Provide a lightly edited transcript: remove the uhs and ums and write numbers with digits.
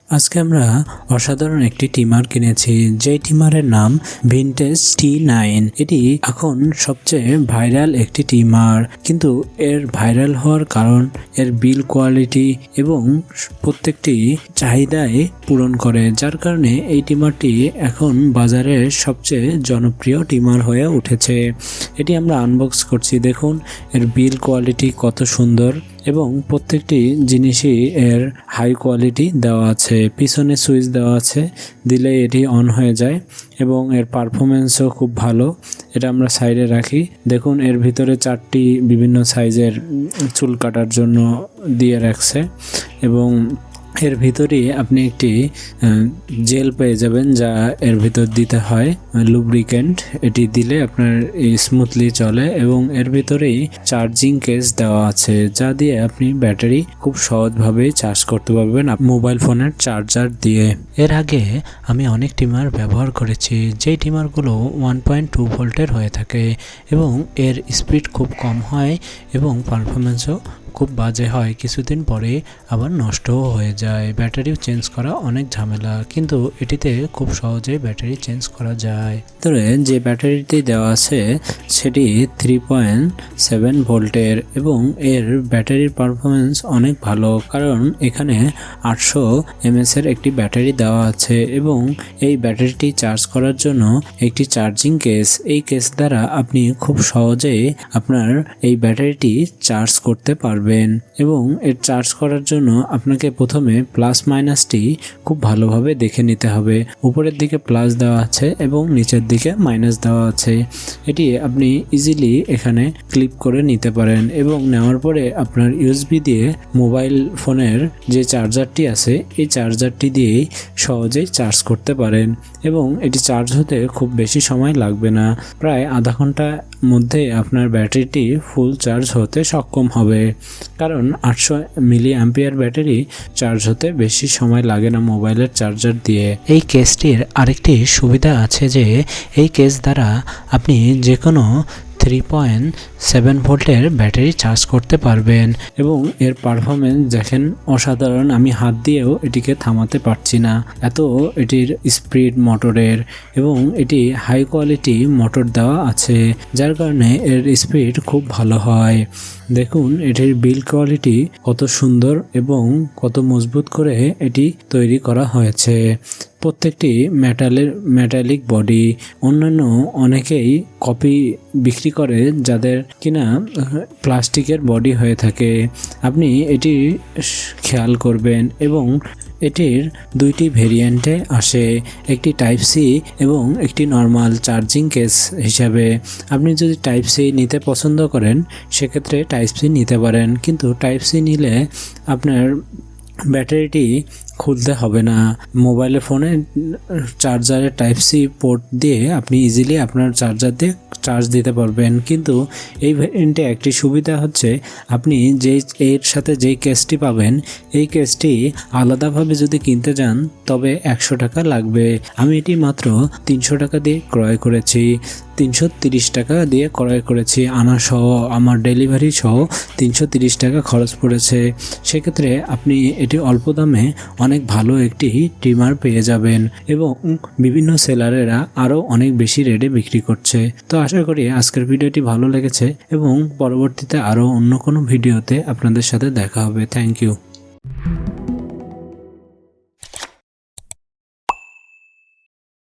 আজকে আমরা অসাধারণ একটি টিমার কিনেছি, যে টিমারের নাম ভিনটেজ T9। এটি এখন সবচেয়ে ভাইরাল একটি টিমার, কিন্তু এর ভাইরাল হওয়ার কারণ এর বিল কোয়ালিটি এবং প্রত্যেকটি চাহিদায় পূরণ করে, যার কারণে এই টিমারটি এখন বাজারের সবচেয়ে জনপ্রিয় টিমার হয়ে উঠেছে। এটি আমরা আনবক্স করছি, দেখুন এর বিল কোয়ালিটি কত সুন্দর এবং প্রত্যেকটি জিনিসই এর হাই কোয়ালিটি দেওয়া আছে। পিছনে সুইচ দেওয়া আছে, দিলে এটি অন হয়ে যায় এবং এর পারফরমেন্সও খুব ভালো। এটা আমরা সাইডে রাখি। দেখুন এর ভিতরে 4টি বিভিন্ন সাইজের চুল কাটার জন্য দিয়ে রাখছে এবং এর ভিতরে আপনি একটি জেল পেয়ে যাবেন, যা এর ভিতর দিতে হয় লুব্রিকেন্ট। এটি দিলে আপনার স্মুথলি চলে এবং এর ভিতরেই চার্জিং কেস দেওয়া আছে, যা দিয়ে আপনি ব্যাটারি খুব সহজভাবে চার্জ করতে পারবেন মোবাইল ফোনের চার্জার দিয়ে। এর আগে আমি অনেক টিমার ব্যবহার করেছি, যেই টিমারগুলো 1.2 ভোল্টের হয়ে থাকে এবং এর স্পিড খুব কম হয় এবং পারফরমেন্সও খুব বাজে হয়। কিছুদিন পরে আবার নষ্টও হয়ে যায়। ব্যাটারিও চেঞ্জ করা অনেক ঝামেলা, কিন্তু এটিতে খুব সহজে ব্যাটারি চেঞ্জ করা যায়। তবে যে ব্যাটারিটি দেওয়া আছে সেটি 3.7 ভোল্টের এবং এর ব্যাটারির পারফরমেন্স অনেক ভালো, কারণ এখানে 800 mAh এর একটি ব্যাটারি দেওয়া আছে এবং এই ব্যাটারিটি চার্জ করার জন্য একটি চার্জিং কেস। এই কেস দ্বারা আপনি খুব সহজেই আপনার এই ব্যাটারিটি চার্জ করতে পারবেন এবং এর চার্জ করার জন্য আপনাকে প্রথমে প্লাস মাইনাসটি খুব ভালোভাবে দেখে নিতে হবে। উপরের দিকে প্লাস দেওয়া আছে এবং নিচের দিকে মাইনাস দেওয়া আছে। এটি আপনি ইজিলি এখানে ক্লিপ করে নিতে পারেন এবং নেওয়ার পরে আপনার ইউএসবি দিয়ে মোবাইল ফোনের যে চার্জারটি আছে এই চার্জারটি দিয়েই সহজেই চার্জ করতে পারেন এবং এটি চার্জ হতে খুব বেশি সময় লাগবে না। প্রায় আধা ঘন্টার মধ্যে আপনার ব্যাটারিটি ফুল চার্জ হতে সক্ষম হবে, কারণ 800 মিলি অ্যাম্পিয়ার ব্যাটারি চার্জ হতে বেশি সময় লাগে না মোবাইলের চার্জার দিয়ে। এই কেসটির আরেকটি সুবিধা আছে যে এই কেস দ্বারা আপনি যে কোনো 3.7 ভোল্টের ব্যাটারি চার্জ করতে পারবেন এবং এর পারফরমেন্স দেখেন অসাধারণ। আমি হাত দিয়েও এটিকে থামাতে পারছি না, এত এটির স্পিড মোটরের এবং এটি হাই কোয়ালিটি মোটর দেওয়া আছে, যার কারণে এর স্পিড খুব ভালো হয়। দেখুন এটির বিল্ড কোয়ালিটি কত সুন্দর এবং কত মজবুত করে এটি তৈরি করা হয়েছে। প্রত্যেকটি মেটালিক বডি। অন্যান্য অনেকেই কপি বিক্রি করে যাদের কিনা প্লাস্টিকের বডি হয়ে থাকে, আপনি এটি খেয়াল করবেন এবং এটির 2টি ভেরিয়েন্টে আসে, একটি টাইপ সি এবং একটি নর্মাল চার্জিং কেস হিসাবে। আপনি যদি টাইপ সি নিতে পছন্দ করেন সেক্ষেত্রে টাইপ সি নিতে পারেন, কিন্তু টাইপ সি নিলে আপনার ব্যাটারিটি খুলতে হবে না। মোবাইল ফোনে চার্জারের টাইপ সি পোর্ট দিয়ে আপনি ইজিলি আপনার চার্জার দিয়ে চার্জ দিতে পারবেন, কিন্তু এই ভ্যারিয়েন্টে একটি সুবিধা হচ্ছে আপনি এর সাথে যেই কেসটি পাবেন এই কেসটি আলাদাভাবে যদি কিনতে যান তবে 100 টাকা লাগবে। আমি এটি মাত্র 300 টাকা দিয়ে ক্রয় করেছি। 330 টাকা দিয়ে ক্রয় করেছি, আনা সহ আমার ডেলিভারি সহ 330 টাকা খরচ পড়েছে। সেক্ষেত্রে আপনি এটি অল্প দামে অনেক ভালো একটি ট্রিমার পেয়ে যাবেন এবং বিভিন্ন সেলারেরা আরও অনেক বেশি রেটে বিক্রি করছে। তো আশা করি আজকের ভিডিওটি ভালো লেগেছে এবং পরবর্তীতে আরও অন্য কোনো ভিডিওতে আপনাদের সাথে দেখা হবে। Thank you.